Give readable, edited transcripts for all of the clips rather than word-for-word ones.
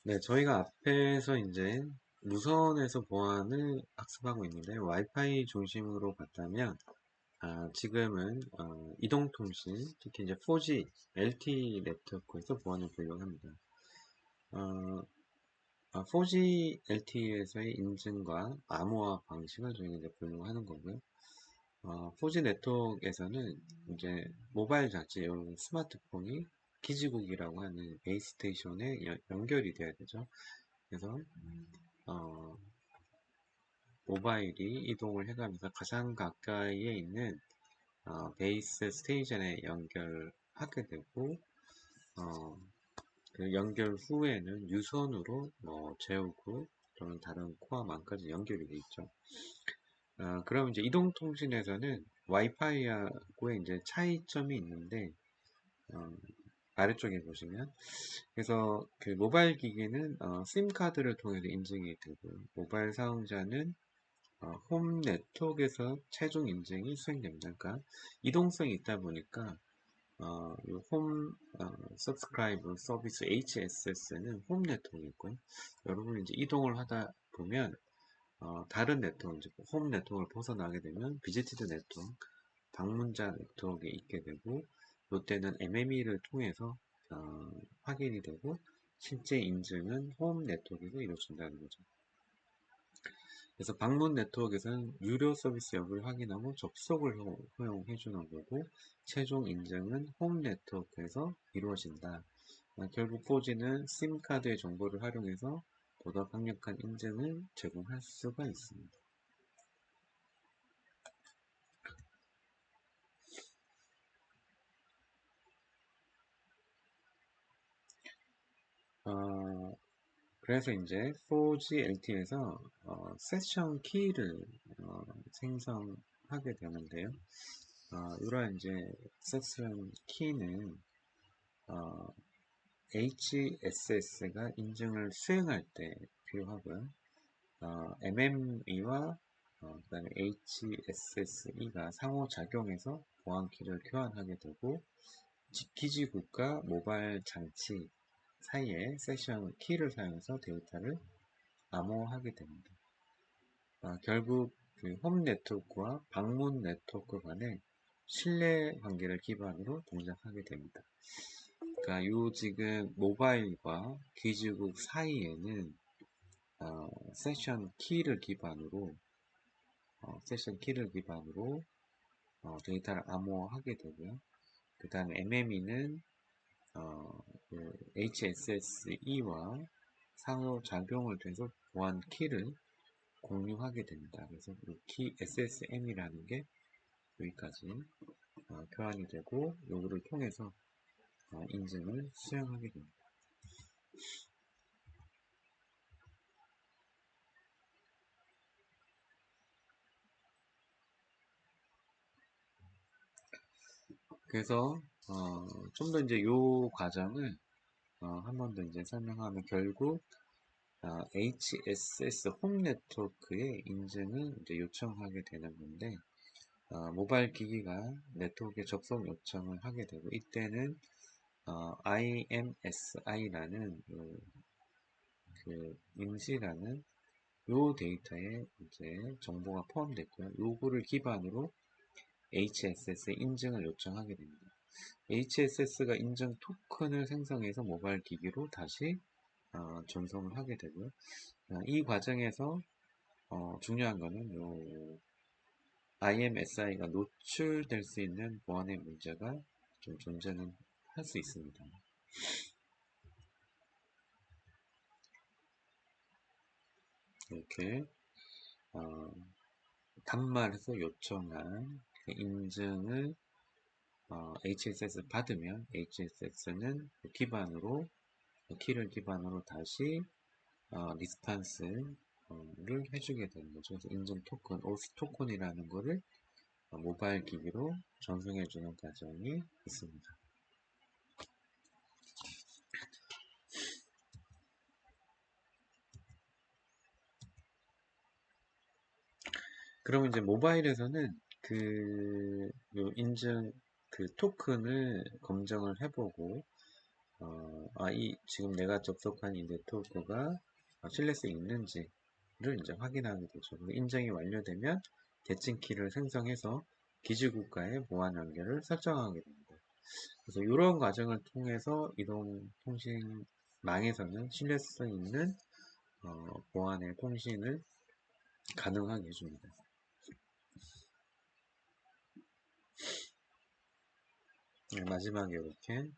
네, 저희가 앞에서 이제 무선에서 보안을 학습하고 있는데 와이파이 중심으로 봤다면 지금은 이동통신, 특히 이제 4G, LTE 네트워크에서 보안을 보려고 합니다. 4G LTE에서의 인증과 암호화 방식을 저희가 이제 보려고 하는 거고요. 4G 네트워크에서는 이제 모바일 자체, 스마트폰이 기지국이라고 하는 베이스 스테이션에 연결이 돼야 되죠. 그래서 어, 모바일이 이동을 해가면서 가장 가까이에 있는 베이스 스테이션에 연결하게 되고 어, 그 연결 후에는 유선으로 뭐 재우고 또는 다른 코어망까지 연결이 돼 있죠. 그럼 이제 이동통신에서는 와이파이하고의 이제 차이점이 있는데 어, 아래쪽에 보시면 그래서 그 모바일 기기는 심 카드를 통해서 인증이 되고 모바일 사용자는 홈 네트워크에서 최종 인증이 수행됩니다. 그러니까 이동성이 있다 보니까 홈 서브스크라이브 서비스 HSS는 홈 네트워크이고요. 여러분이 이제 이동을 하다 보면 다른 네트워크, 이제 홈 네트워크를 벗어나게 되면 비지티드 네트워크, 방문자 네트워크에 있게 되고 이때는 MME를 통해서 확인이 되고 실제 인증은 홈 네트워크에서 이루어진다는 거죠. 그래서 방문 네트워크에서는 유료 서비스 여부를 확인하고 접속을 허용해 주는 거고 최종 인증은 홈 네트워크에서 이루어진다. 결국 4G는 심카드의 정보를 활용해서 보다 강력한 인증을 제공할 수가 있습니다. 그래서 이제 4G LTE에서 세션 키를 생성하게 되는데요. 이러한 이제 세션 키는 HSS가 인증을 수행할 때 필요하고요. MME와 그다음에 HSSE가 상호작용해서 보안키를 교환하게 되고 기지국과 모바일 장치 사이에 세션 키를 사용해서 데이터를 암호화하게 됩니다. 결국 그 홈 네트워크와 방문 네트워크 간의 신뢰 관계를 기반으로 동작하게 됩니다. 그러니까 요 지금 모바일과 기지국 사이에는 세션 키를 기반으로 데이터를 암호화하게 되고요. 그 다음에 MME는 HSSE와 상호작용을 통해서 보안 키를 공유하게 됩니다. 그래서 키 SSM이라는 게 여기까지 교환이 되고 요거를 통해서 인증을 수행하게 됩니다. 그래서 좀 더 이제 요 과정을 한 번 더 이제 설명하면 결국 HSS 홈 네트워크의 인증을 이제 요청하게 되는 건데 모바일 기기가 네트워크에 접속 요청을 하게 되고 이때는 IMSI라는 그 임시라는 요 데이터에 이제 정보가 포함되어 있고요. 요거를 기반으로 HSS 인증을 요청하게 됩니다. HSS가 인증 토큰을 생성해서 모바일 기기로 다시 전송을 하게 되고요. 이 과정에서 중요한 거는 요 IMSI가 노출될 수 있는 보안의 문제가 좀 존재는 할 수 있습니다. 이렇게 단말에서 요청한 그 인증을 HSS 받으면 HSS는 기반으로 키를 기반으로 다시 리스판스를 해주게 되는 거죠. 그래서 인증 토큰, 오스 토큰이라는 거를 모바일 기기로 전송해주는 과정이 있습니다. 그러면 이제 모바일에서는 요 인증 그 토큰을 검증을 해보고 지금 내가 접속한 이 네트워크가 신뢰성이 있는지를 이제 확인하게 되죠. 인증이 완료되면 대칭 키를 생성해서 기지국가의 보안 연결을 설정하게 됩니다. 그래서 이런 과정을 통해서 이동통신망에서는 신뢰성 있는 보안의 통신을 가능하게 해줍니다. 마지막에 이렇게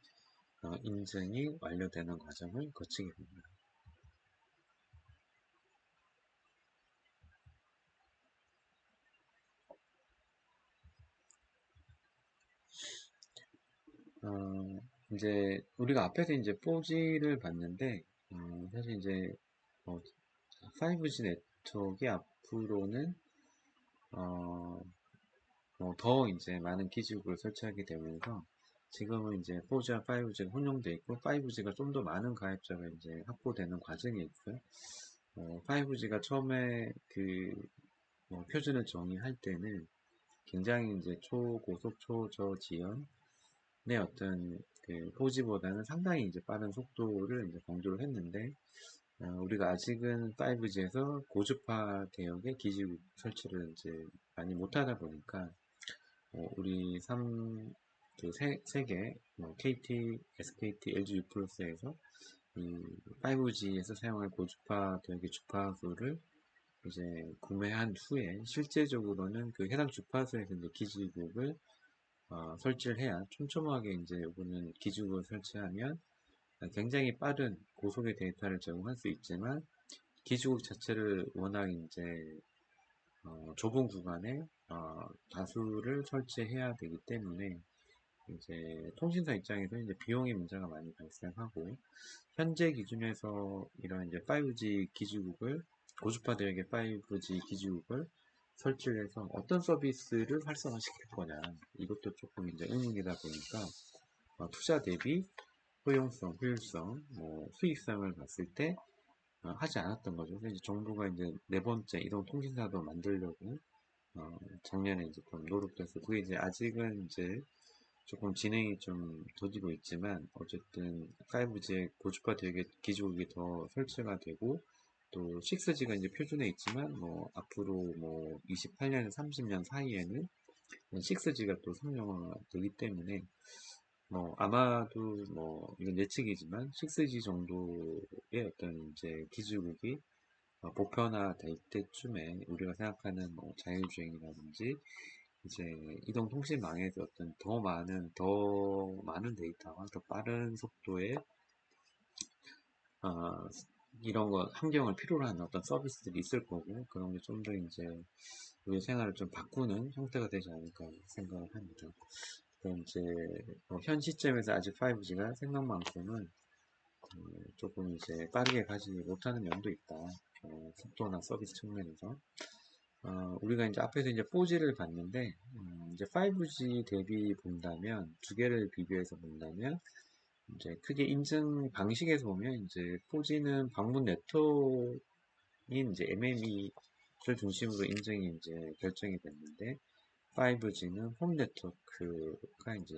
인증이 완료되는 과정을 거치게 됩니다. 이제 우리가 앞에서 이제 4G를 봤는데 사실 이제 5G 네트워크가 앞으로는 더 이제 많은 기지국을 설치하게 되면서 지금은 이제 4G와 5G가 혼용되어 있고 5G가 좀 더 많은 가입자가 이제 확보되는 과정이 있고요. 5G가 처음에 표준을 정의할 때는 굉장히 이제 초고속 초저지연의 어떤 4G보다는 상당히 이제 빠른 속도를 이제 강조를 했는데 우리가 아직은 5G에서 고주파 대역의 기지국 설치를 이제 많이 못하다 보니까 우리 세 개, KT, SKT, LG U+에서 이 5G에서 사용할 고주파 대역의 주파수를 이제 구매한 후에 실제적으로는 그 해당 주파수에서 이제 기지국을 설치를 해야 촘촘하게 이제 이거는 기지국을 설치하면 굉장히 빠른 고속의 데이터를 제공할 수 있지만 기지국 자체를 워낙 이제 좁은 구간에 다수를 설치해야 되기 때문에 이제 통신사 입장에서 이제 비용의 문제가 많이 발생하고 현재 기준에서 이런 이제 5G 기지국을 고주파 대역의 5G 기지국을 설치를 해서 어떤 서비스를 활성화시킬 거냐 이것도 조금 이제 의문이다 보니까 투자 대비 효용성, 효율성, 수익성을 봤을 때 하지 않았던 거죠. 그래서 이제 정부가 이제 네 번째 이동 통신사도 만들려고 작년에 이제 좀 노력도 했고 그게 이제 아직은 이제 조금 진행이 좀 더디고 있지만 어쨌든 5G의 고주파 대역의 기지국이 더 설치가 되고 또 6G가 이제 표준에 있지만 앞으로 28년, 30년 사이에는 6G가 또 상용화되기 때문에 아마도 이건 예측이지만 6G 정도의 어떤 이제 기지국이 보편화될 때쯤에 우리가 생각하는 자율주행이라든지 이제 이동통신망에서 어떤 더 많은 데이터와 더 빠른 속도의 어, 이런 거 환경을 필요로 하는 어떤 서비스들이 있을 거고 그런 게 좀 더 이제 우리 생활을 좀 바꾸는 형태가 되지 않을까 생각을 합니다. 그럼 이제 현 시점에서 아직 5G가 생각만큼은 조금 이제 빠르게 가지 못하는 면도 있다. 속도나 서비스 측면에서. 우리가 이제 앞에서 이제 4G를 봤는데, 이제 5G 대비 본다면, 두 개를 비교해서 본다면, 이제 크게 인증 방식에서 보면, 이제 4G는 방문 네트워크인 이제 MME를 중심으로 인증이 이제 결정이 됐는데, 5G는 홈 네트워크가 이제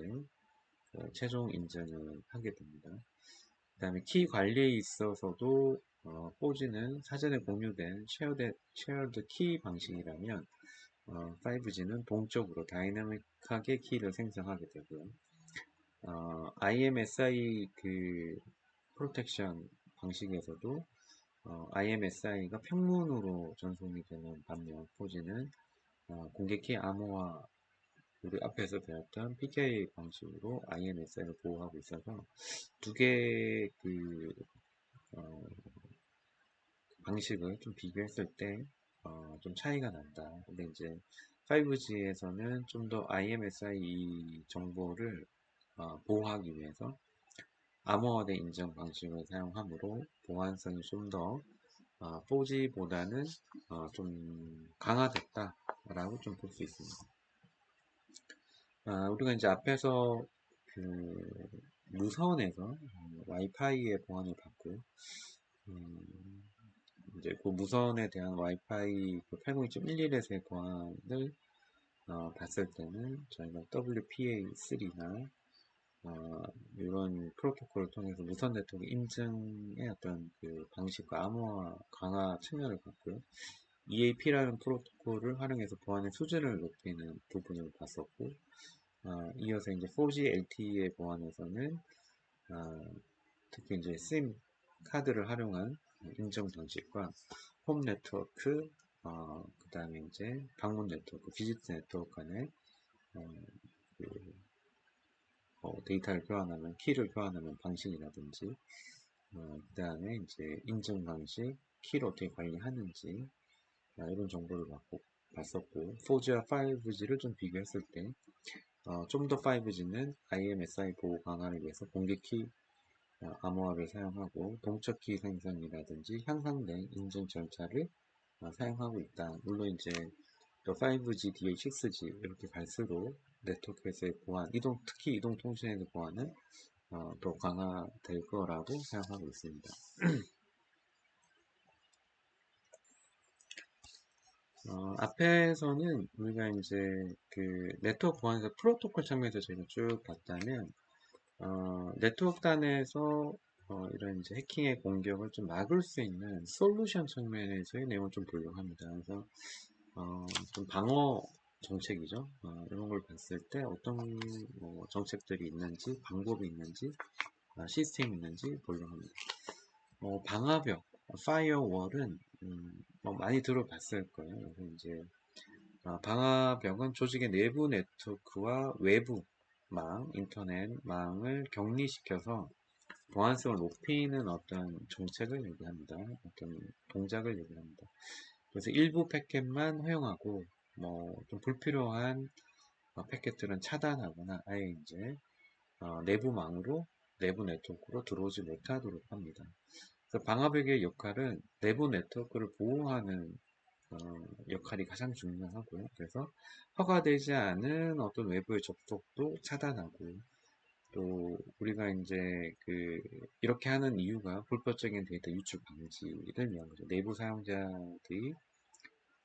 최종 인증을 하게 됩니다. 그 다음에 키 관리에 있어서도 4G는 사전에 공유된 쉐어드 키 방식이라면 5G는 동적으로 다이나믹하게 키를 생성하게 되고요. IMSI 프로텍션 방식에서도 IMSI가 평문으로 전송이 되는 반면 4G는 공개 키 암호화 우리 앞에서 배웠던 PKI 방식으로 IMSI를 보호하고 있어서 두 개의 방식을 좀 비교했을 때 좀 차이가 난다. 근데 이제 5G에서는 좀 더 IMSI 정보를 보호하기 위해서 암호화된 인증 방식을 사용하므로 보안성이 좀 더 4G보다는 좀 강화됐다라고 좀 볼 수 있습니다. 우리가 이제 앞에서 무선에서 와이파이의 보안을 받고 이제 그 무선에 대한 와이파이 802.11에서의 보안을 봤을 때는 저희가 WPA3나 이런 프로토콜을 통해서 무선 네트워크 인증의 어떤 그 방식과 암호화 강화 측면을 봤고요. EAP라는 프로토콜을 활용해서 보안의 수준을 높이는 부분을 봤었고, 이어서 이제 4G LTE의 보안에서는 특히 이제 심 카드를 활용한 인증 방식과 홈 네트워크, 그 다음에 이제 방문 네트워크, 비즈니스 네트워크 간의 그 데이터를 교환하는, 키를 교환하는 방식이라든지, 그 다음에 이제 인증 방식, 키를 어떻게 관리하는지, 이런 정보를 봤었고, 4G와 5G를 좀 비교했을 때, 좀 더 5G는 IMSI 보호 강화를 위해서 공개키 암호화를 사용하고, 동적키 생성이라든지 향상된 인증 절차를 사용하고 있다. 물론 이제 또 5G, DA, 6G 이렇게 갈수록 네트워크에서의 보안, 특히 이동 통신에서의 보안은 더 강화될 거라고 생각하고 있습니다. 앞에서는 우리가 이제 그 네트워크 보안에서 프로토콜 측면에서 저희가 쭉 봤다면, 네트워크 단에서 이런 이제 해킹의 공격을 좀 막을 수 있는 솔루션 측면에서의 내용을 좀 보려고 합니다. 그래서 좀 방어 정책이죠. 이런 걸 봤을 때 어떤 정책들이 있는지, 방법이 있는지, 시스템이 있는지 보려고 합니다. 방화벽, 파이어월은 많이 들어봤을 거예요. 그래서 이제 방화벽은 조직의 내부 네트워크와 외부 인터넷망을 격리시켜서 보안성을 높이는 어떤 정책을 얘기합니다. 어떤 동작을 얘기합니다. 그래서 일부 패켓만 허용하고 좀 불필요한 패켓들은 차단하거나 아예 이제 내부망으로 내부 네트워크로 들어오지 못하도록 합니다. 그래서 방화벽의 역할은 내부 네트워크를 보호하는 역할이 가장 중요하고요. 그래서 허가되지 않은 어떤 외부의 접속도 차단하고, 또 우리가 이제 이렇게 하는 이유가 불법적인 데이터 유출 방지를 위한 거죠. 내부 사용자들이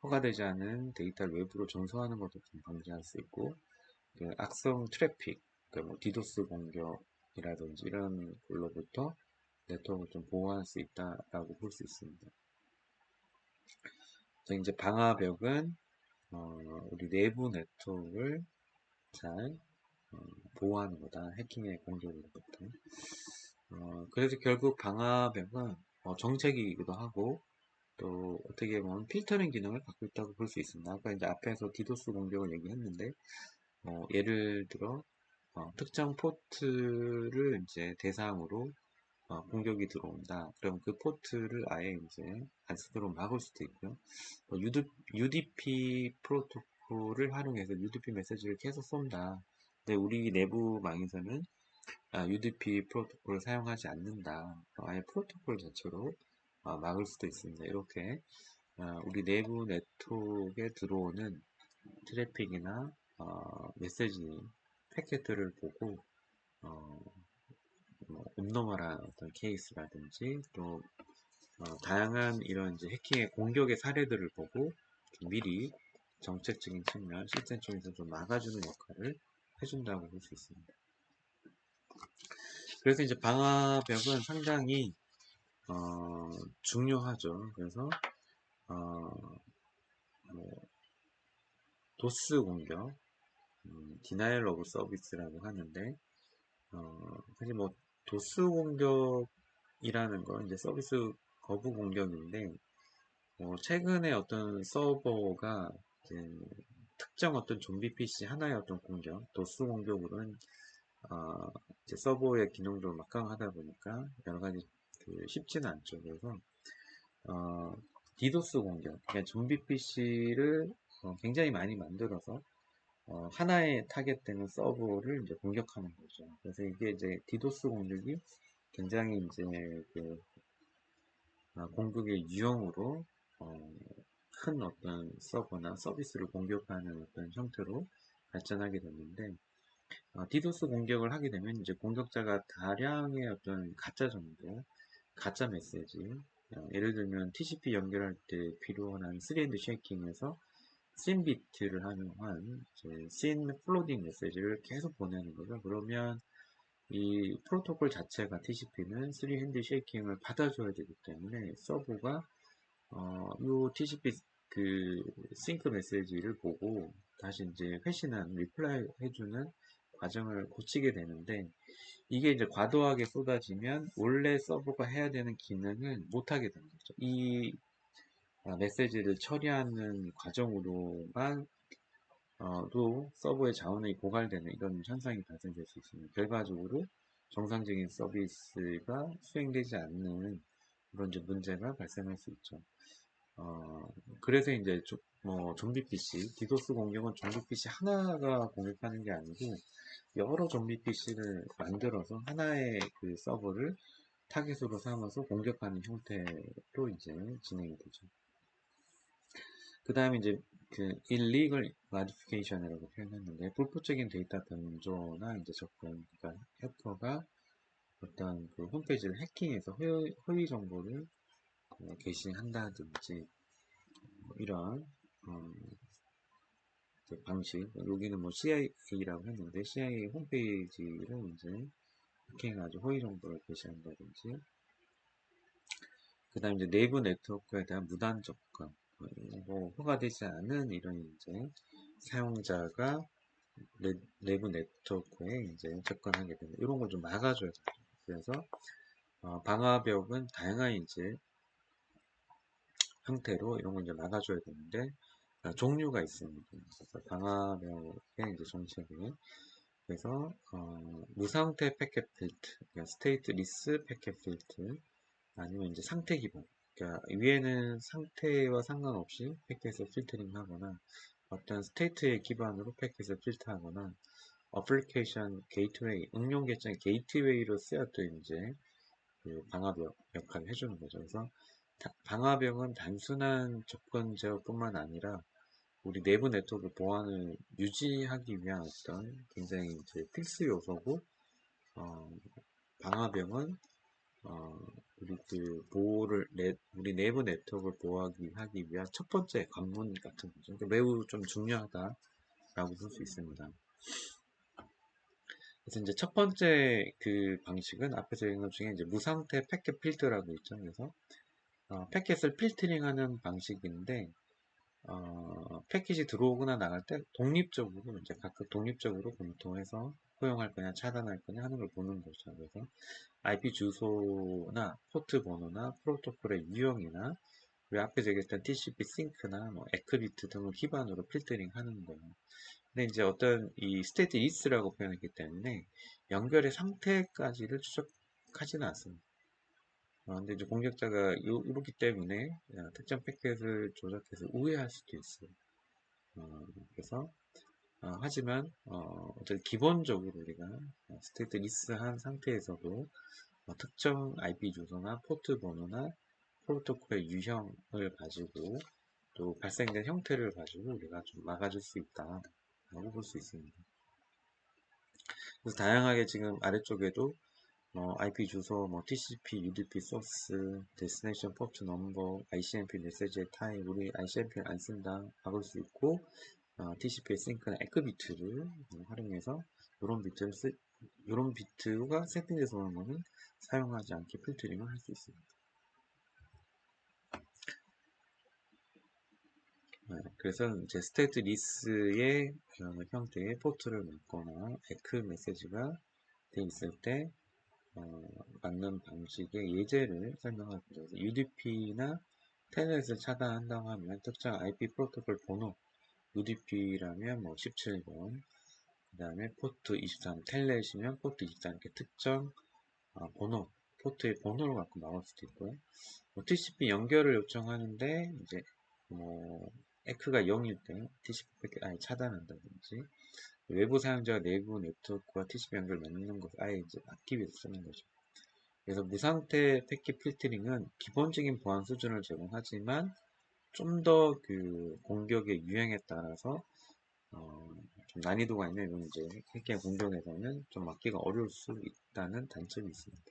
허가되지 않은 데이터를 외부로 전송하는 것도 좀 방지할 수 있고, 그 악성 트래픽, 그러니까 디도스 공격이라든지 이런 걸로부터 네트워크를 좀 보호할 수 있다라고 볼 수 있습니다. 그래서 이제 방화벽은 우리 내부 네트워크를 잘 보호하는 거다. 해킹의 공격으로부터. 그래서 결국 방화벽은 정책이기도 하고, 또 어떻게 보면 필터링 기능을 갖고 있다고 볼 수 있습니다. 아까 이제 앞에서 디도스 공격을 얘기했는데, 예를 들어 특정 포트를 이제 대상으로 공격이 들어온다. 그럼 그 포트를 아예 이제 안 쓰도록 막을 수도 있고요. UDP 프로토콜을 활용해서 UDP 메시지를 계속 쏜다. 근데 우리 내부망에서는 UDP 프로토콜을 사용하지 않는다. 아예 프로토콜 자체로 막을 수도 있습니다. 이렇게 우리 내부 네트워크에 들어오는 트래픽이나 메시지 패켓들을 보고 음노멀한 어떤 케이스라든지 또 다양한 이런 이제 해킹의 공격의 사례들을 보고 미리 정책적인 측면, 시스템 쪽에서 좀 막아주는 역할을 해준다고 볼 수 있습니다. 그래서 이제 방화벽은 상당히 중요하죠. 그래서 도스 공격, Denial of Service라고 하는데, 사실 도스 공격이라는 건 이제 서비스 거부 공격인데, 최근에 어떤 서버가 특정 어떤 좀비 PC 하나의 어떤 공격, 도스 공격으로는 이제 서버의 기능도 막강하다 보니까 여러 가지 쉽지는 않죠. 그래서 디도스 공격, 그러니까 좀비 PC를 굉장히 많이 만들어서 하나의 타겟되는 서버를 이제 공격하는 거죠. 그래서 이게 이제 디도스 공격이 굉장히 이제 공격의 유형으로 큰 어떤 서버나 서비스를 공격하는 어떤 형태로 발전하게 됐는데, 디도스 공격을 하게 되면 이제 공격자가 다량의 어떤 가짜 정보, 가짜 메시지, 예를 들면 TCP 연결할 때 필요한 3&D 쉐이킹에서 씬 비트를 활용한 씬 플로딩 메시지를 계속 보내는 거죠. 그러면 이 프로토콜 자체가 TCP는 3핸드 쉐이킹을 받아줘야 되기 때문에 서버가 요 TCP 그 싱크 메시지를 보고 다시 이제 회신한 리플라이 해주는 과정을 거치게 되는데, 이게 이제 과도하게 쏟아지면 원래 서버가 해야 되는 기능을 못하게 되는 거죠. 이 메시지를 처리하는 과정으로만 또 서버의 자원이 고갈되는 이런 현상이 발생될 수 있습니다. 결과적으로 정상적인 서비스가 수행되지 않는 그런 이제 문제가 발생할 수 있죠. 그래서 이제 좀비 PC, 디도스 공격은 좀비 PC 하나가 공격하는 게 아니고 여러 좀비 PC를 만들어서 하나의 그 서버를 타깃으로 삼아서 공격하는 형태로 이제 진행이 되죠. 그 다음에 이제 그 illegal modification이라고 표현했는데, 불법적인 데이터 변조나 이제 접근, 그러니까 해커가 어떤 그 홈페이지를 해킹해서 허위 정보를 게시한다든지 이런 방식. 여기는 뭐 CIA라고 했는데 CIA 홈페이지를 이제 해킹해가지고 허위 정보를 게시한다든지, 그 다음에 이제 내부 네트워크에 대한 무단 접근, 뭐 허가되지 않은 이런 이제 사용자가 내부 네트워크에 이제 접근하게 되는 이런 걸 좀 막아줘야 돼요. 그래서 방화벽은 다양한 이제 형태로 이런 걸 이제 막아줘야 되는데, 종류가 있습니다. 그래서 방화벽의 이제 정책이, 그래서 무상태 패켓 필트, 그러니까 스테이트리스 패켓 필트, 아니면 이제 상태 기반. 그러니까 위에는 상태와 상관없이 패킷을 필터링 하거나 어떤 스테이트의 기반으로 패킷을 필터하거나 어플리케이션 게이트웨이, 응용 계정 게이트웨이로 쓰였던 이제 그 방화벽 역할을 해주는 거죠. 그래서 방화벽은 단순한 접근 제어뿐만 아니라 우리 내부 네트워크 보안을 유지하기 위한 어떤 굉장히 이제 필수 요소고, 어, 방화벽은 어, 우리 내부 네트워크를 보호하기 위한 첫 번째 관문 같은 거죠. 그러니까 매우 좀 중요하다라고 볼 수 있습니다. 그래서 이제 첫 번째 그 방식은 앞에서 얘기한 것 중에 이제 무상태 패켓 필터라고 있죠. 그래서 패켓을 필터링하는 방식인데, 패킷이 들어오거나 나갈 때 독립적으로 이제 각각 독립적으로 검토해서 허용할 거냐 차단할 거냐 하는 걸 보는 거죠. 그래서 IP 주소나 포트 번호나 프로토콜의 유형이나 우리 앞에 얘기했던 TCP 싱크나 뭐 에크비트 등을 기반으로 필터링 하는 거예요. 근데 이제 어떤 이 스테이트 이스라고 표현했기 때문에 연결의 상태까지를 추적하지는 않습니다. 근데 이제 공격자가 이렇기 때문에 특정 패켓을 조작해서 우회할 수도 있어요. 그래서 하지만 어쨌든 기본적으로 우리가 스테이트 리스한 상태에서도 특정 IP 주소나 포트 번호나 프로토콜의 유형을 가지고 또 발생된 형태를 가지고 우리가 좀 막아줄 수 있다라고 볼 수 있습니다. 그래서 다양하게 지금 아래쪽에도 IP 주소, 뭐 TCP, UDP 소스, 데스티네이션 포트 넘버, ICMP 메시지의 타입, 우리 ICMP를 안 쓴다 막을 수 있고, TCP의 싱크나 에크비트를 활용해서 이런 비트가 세팅돼서 오는 거는 사용하지 않게 필터링을 할 수 있습니다. 그래서 이제 스테이트 리스의 형태의 포트를 막거나 에크 메시지가 돼 있을 때 맞는 방식의 예제를 설명합니다. UDP나 텔넷을 차단한다고 하면 특정 IP 프로토콜 번호, UDP라면 뭐 17번, 그 다음에 포트 23, 텔넷이면 포트 23, 이렇게 특정 번호, 포트의 번호를 갖고 나올 수도 있고요. 뭐 TCP 연결을 요청하는데 이제 뭐 에크가 0일 때 TCP 패킷 아예 차단한다든지, 외부 사용자가 내부 네트워크와 TCP 연결을 맺는 것을 아예 이제 막기 위해서 쓰는 거죠. 그래서 무상태 패킷 필터링은 기본적인 보안 수준을 제공하지만 좀 더 그 공격의 유형에 따라서 좀 난이도가 있는 이런 이제 해킹 공격에서는 좀 막기가 어려울 수 있다는 단점이 있습니다.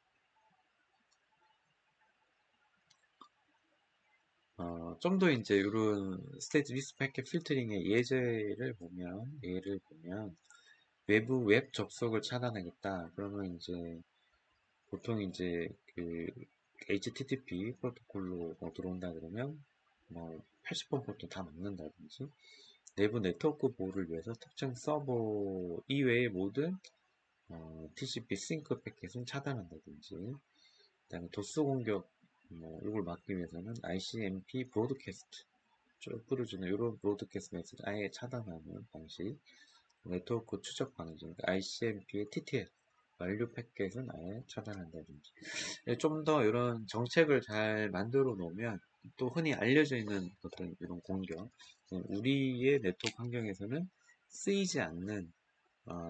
좀 더 이제 이런 스테이트 리스크 패킷 필터링의 예를 보면 외부 웹 접속을 차단하겠다. 그러면 이제 보통 이제 그 HTTP 프로토콜로 뭐 들어온다 그러면 뭐 80번 포트 다 막는다든지 내부 네트워크 보호를 위해서 특정 서버 이외의 모든 TCP 싱크 패킷은 차단한다든지 그다음에 도스 공격 뭐 이걸 막기 위해서는 ICMP 브로드캐스트 쭉 뿌려주는 이런 브로드캐스트 메시지 아예 차단하는 방식 네트워크 추적 방지 그러니까 ICMP의 TTL 완료 패킷은 아예 차단한다든지 좀 더 이런 정책을 잘 만들어 놓으면 또 흔히 알려져 있는 어떤 이런 공격 우리의 네트워크 환경에서는 쓰이지 않는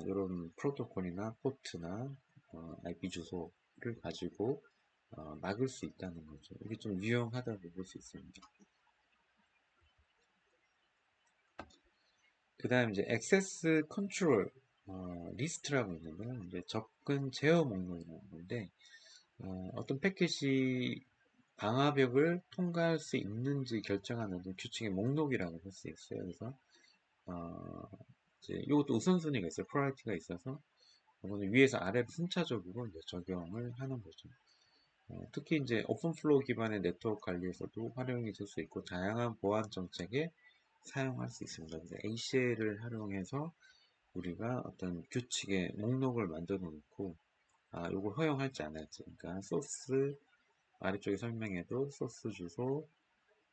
이런 프로토콜이나 포트나 IP 주소를 가지고 막을 수 있다는 거죠. 이게 좀 유용하다고 볼 수 있습니다. 그 다음 이제 액세스 컨트롤 리스트라고 있는데요. 이제 접근 제어 목록이라는 건데 어떤 패킷이 방화벽을 통과할 수 있는지 결정하는 규칙의 목록이라고 할 수 있어요. 그래서 이제 이것도 우선순위가 있어요. 프라이어티가 있어서 이거는 위에서 아래로 순차적으로 이제 적용을 하는 거죠. 특히 이제 오픈플로우 기반의 네트워크 관리에서도 활용이 될 수 있고 다양한 보안 정책에 사용할 수 있습니다. 그래서 ACL을 활용해서 우리가 어떤 규칙의 목록을 만들어 놓고 이걸 허용할지 안 할지 그러니까 소스 아래쪽에 설명해도 소스 주소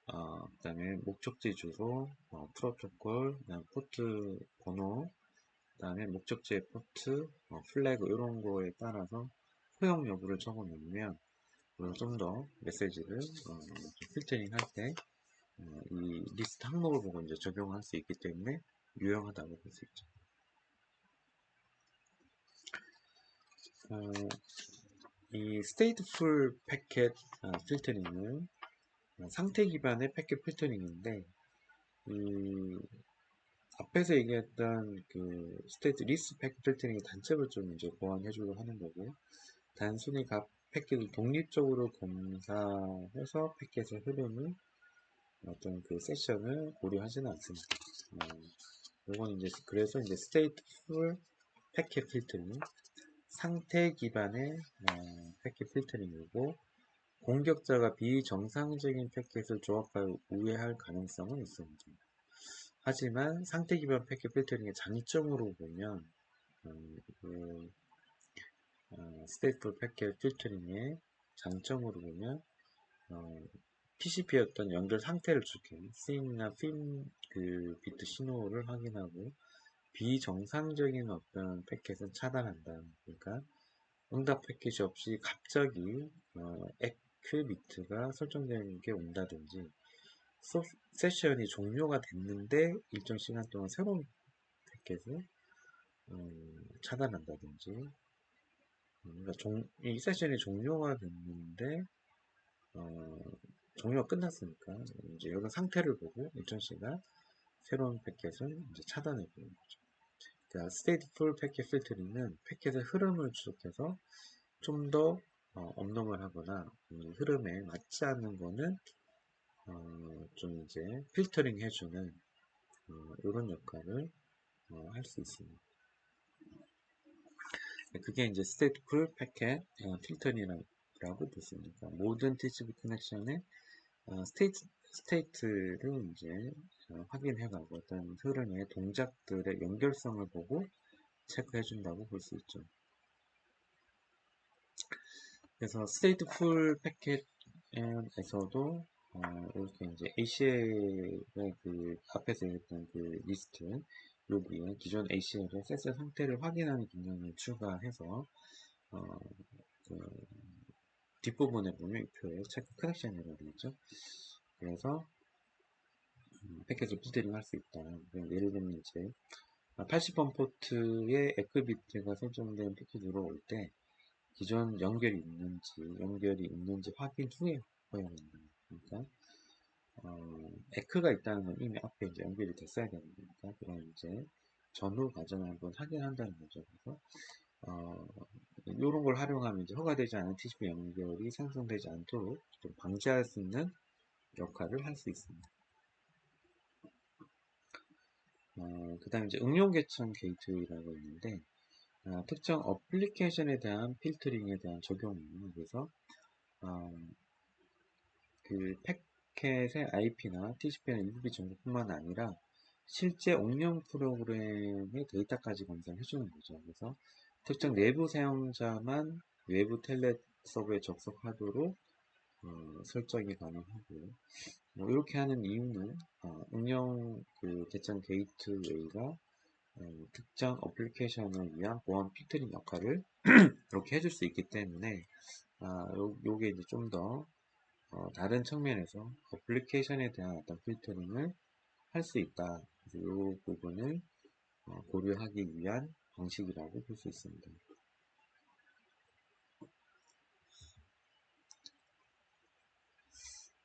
그 다음에 목적지 주소 프로토콜 그다음 포트 번호 그 다음에 목적지의 포트 플래그 이런 거에 따라서 허용 여부를 적어 놓으면 좀 더 메시지를 필터링 할 때 이 리스트 항목을 보고 이제 적용할 수 있기 때문에 유용하다고 볼 수 있죠. 이 stateful 패킷 필터링은 상태 기반의 패킷 필터링인데 이 앞에서 얘기했던 그 스테이트 리스트 패킷 필터링의 단점을 좀 이제 보완해주려고 하는 거고 단순히 각 패킷을 독립적으로 검사해서 패킷의 흐름을 어떤 그 세션을 고려하지는 않습니다. 이건 이제 그래서 이제 stateful 패킷 필터링 상태 기반의 패킷 필터링이고 공격자가 비정상적인 패킷을 조합하여 우회할 가능성은 있습니다. 하지만 상태 기반 패킷 필터링의 장점으로 보면 그 스테이트 패킷 필터링의 장점으로 보면 TCP의 어떤 연결 상태를 추적해 SYNC이나 FIN 그 비트 신호를 확인하고 비정상적인 어떤 패킷은 차단한다. 그러니까 응답 패킷이 없이 갑자기 에크 비트가 설정된 게 온다든지 세션이 종료가 됐는데 일정 시간 동안 새로운 패킷을 차단한다든지 그러니까 이 세션이 종료가 됐는데 종료가 끝났으니까 이제 이런 상태를 보고 일정 시간 새로운 패킷을 이제 차단해 보는 거죠. 그러니까 stateful 패킷 필터링은 패킷의 흐름을 추적해서 좀 더 업로드를 하거나 이 흐름에 맞지 않는 거는 좀 이제 필터링 해주는 이런 역할을 할 수 있습니다. 그게 이제 stateful 패킷 필터링이라고 부릅니다. 모든 TCP 커넥션의 스테이트를 이제 확인해가고 어떤 흐름의 동작들의 연결성을 보고 체크해준다고 볼 수 있죠. 그래서 stateful 패킷에서도 이렇게 이제 ACL의 그 앞에서 얘기했던 그 리스트 여기에 기존 ACL의 세스 상태를 확인하는 기능을 추가해서 그 뒷부분에 보면 이 표에 체크 커넥션이라고 되어 있죠. 그래서 패킷을 필터링 할 수 있다. 예를 들면 이제 80번 포트에 에크 비트가 설정된 패킷이 들어올 때 기존 연결이 있는지 확인 후에 허용한다. 그러니까 에크가 있다는 건 이미 앞에 이제 연결이 됐어야 되는 거니까 그럼 이제 전후 과정을 한번 확인한다는 거죠. 그래서 이런 걸 활용하면 이제 허가되지 않은 TCP 연결이 생성되지 않도록 좀 방지할 수 있는 역할을 할 수 있습니다. 그 다음에 이제 응용 계천 게이트웨이라고 있는데, 특정 어플리케이션에 대한 필터링에 대한 적용이에요. 그래서 그 패켓의 IP나 TCP나 UDP 정보뿐만 아니라 실제 응용 프로그램의 데이터까지 검사를 해주는 거죠. 그래서 특정 내부 사용자만 외부 텔넷 서버에 접속하도록 설정이 가능하고, 뭐 이렇게 하는 이유는 응용 그 계정 게이트웨이가 특정 어플리케이션을 위한 보안 필터링 역할을 이렇게 해줄 수 있기 때문에 요게 이제 좀 더 다른 측면에서 어플리케이션에 대한 어떤 필터링을 할 수 있다. 그래서 이 부분을 고려하기 위한 방식이라고 볼 수 있습니다.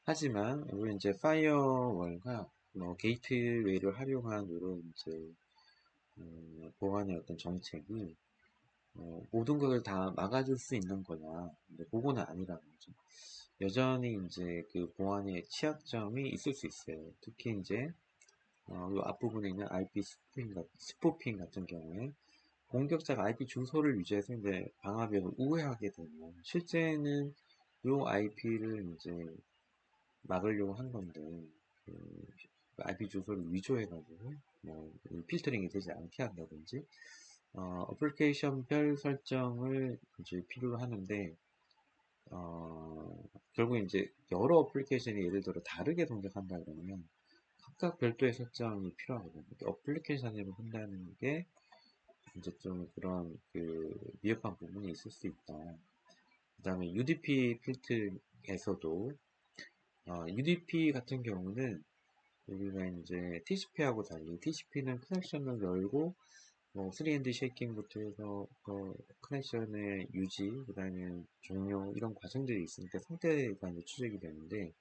하지만 우리 이제 파이어월과 게이트웨이를 활용한 이런 이제 보안의 어떤 정책이 모든 것을 다 막아줄 수 있는 거냐? 근데 그거는 아니라는 거죠. 여전히 이제 그 보안의 취약점이 있을 수 있어요. 특히 이제 이 앞부분에 있는 IP 스푸핑 같은 경우에 공격자가 IP 주소를 유지해서 이제 방화벽을 우회하게 되면 실제는 이 IP를 이제 막으려고 한 건데 그 IP 주소를 위조해가지고 뭐 필터링이 되지 않게 한다든지 어플리케이션별 설정을 이제 필요로 하는데 결국 이제 여러 어플리케이션이 예를 들어 다르게 동작한다 그러면 각각 별도의 설정이 필요하거든요. 어플리케이션으로 한다는 게 이제 좀 그런 그 미흡한 부분이 있을 수 있다. 그 다음에 UDP 필트에서도 UDP 같은 경우는 우리가 이제 TCP하고 달리 TCP는 커넥션을 열고 뭐 3&D 쉐이킹부터 해서 커넥션의 유지, 그 다음에 종료 이런 과정들이 있으니까 상태가 이제 추적이 되는데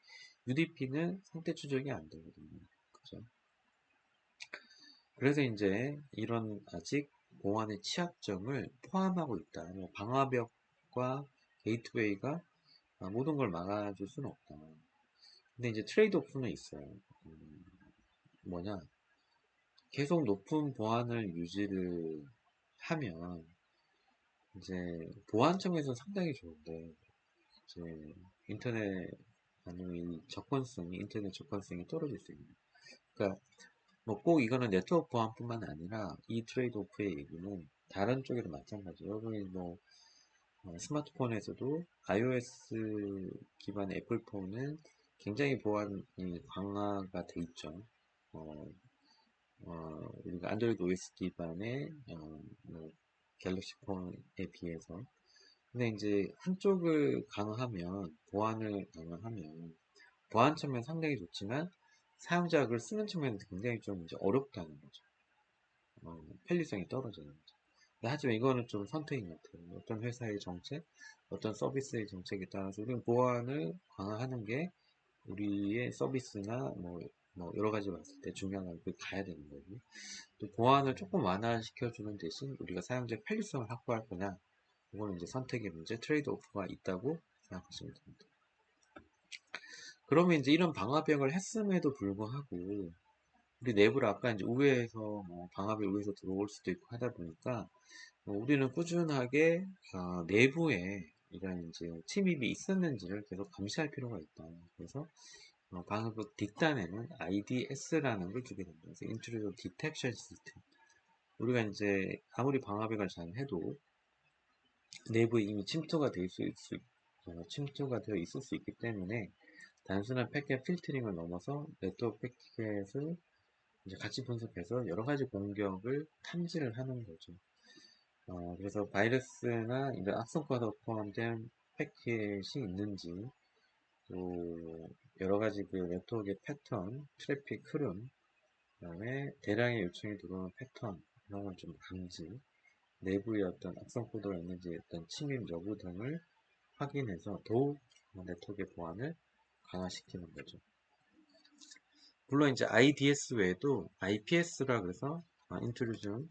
UDP는 상태 추적이 안 되거든요. 그죠? 그래서 이제 이런 아직 보안의 취약점을 포함하고 있다. 뭐 방화벽과 게이트웨이가 모든 걸 막아줄 수는 없다. 근데 이제 트레이드 오프는 있어요. 뭐냐? 계속 높은 보안을 유지를 하면 이제 보안청에서 상당히 좋은데 이제 인터넷 아니면 이 접근성이 인터넷 접근성이 떨어질 수 있는. 그러니까 뭐 꼭 이거는 네트워크 보안뿐만 아니라 이 트레이드 오프의 얘기는 다른 쪽에도 마찬가지예요. 여러분이 뭐 스마트폰에서도 iOS 기반의 애플폰은 굉장히 보안이 강화가 돼 있죠. 어, 우리가 안드로이드 OS 기반의 뭐 갤럭시 폰에 비해서. 근데 이제 한쪽을 강화하면 보안을 강화하면 보안 측면 상당히 좋지만 사용자가 그걸 쓰는 측면에서 굉장히 좀 이제 어렵다는 거죠. 편리성이 떨어지는 거죠. 하지만 이거는 좀 선택인 것 같아요. 어떤 회사의 정책, 어떤 서비스의 정책에 따라서 우리는 보안을 강화하는 게 우리의 서비스나 뭐 여러 가지 봤을 때 중요한 건 가야 되는 거고, 또 보안을 조금 완화시켜주는 대신 우리가 사용자의 편리성을 확보할 거냐, 이거는 이제 선택의 문제, 트레이드 오프가 있다고 생각하시면 됩니다. 그러면 이제 이런 방화벽을 했음에도 불구하고 우리 내부를 아까 이제 우회해서 뭐 방화벽 우회해서 들어올 수도 있고 하다 보니까 우리는 꾸준하게 내부에 이런 이제 침입이 있었는지를 계속 감시할 필요가 있다. 그래서 방화벽 뒷단에는 IDS라는 걸 주게 됩니다. 그래서 Intruder Detection System. 우리가 이제 아무리 방화벽을 잘 해도 내부에 이미 침투가 되어 있을 수 있기 때문에 단순한 패켓 필터링을 넘어서 네트워크 패켓을 이제 같이 분석해서 여러 가지 공격을 탐지를 하는 거죠. 그래서 바이러스나 이런 악성과도 포함된 패킷이 있는지, 또 여러 가지 그 네트워크의 패턴, 트래픽 흐름, 그다음에 대량의 요청이 들어오는 패턴 이런 걸 좀 감지, 내부에 어떤 악성 코드가 있는지 어떤 침입 여부 등을 확인해서 더욱 네트워크의 보안을 강화시키는 거죠. 물론 이제 IDS 외에도 IPS라 그래서 Intrusion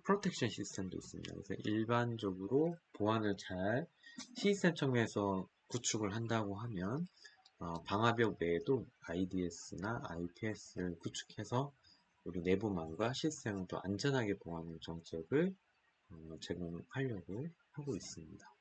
프로텍션 시스템도 있습니다. 그래서 일반적으로 보안을 잘 시스템 측면에서 구축을 한다고 하면 방화벽 외에도 IDS나 IPS를 구축해서 우리 내부망과 시스템을 또 안전하게 보호하는 정책을 제공하려고 하고 있습니다.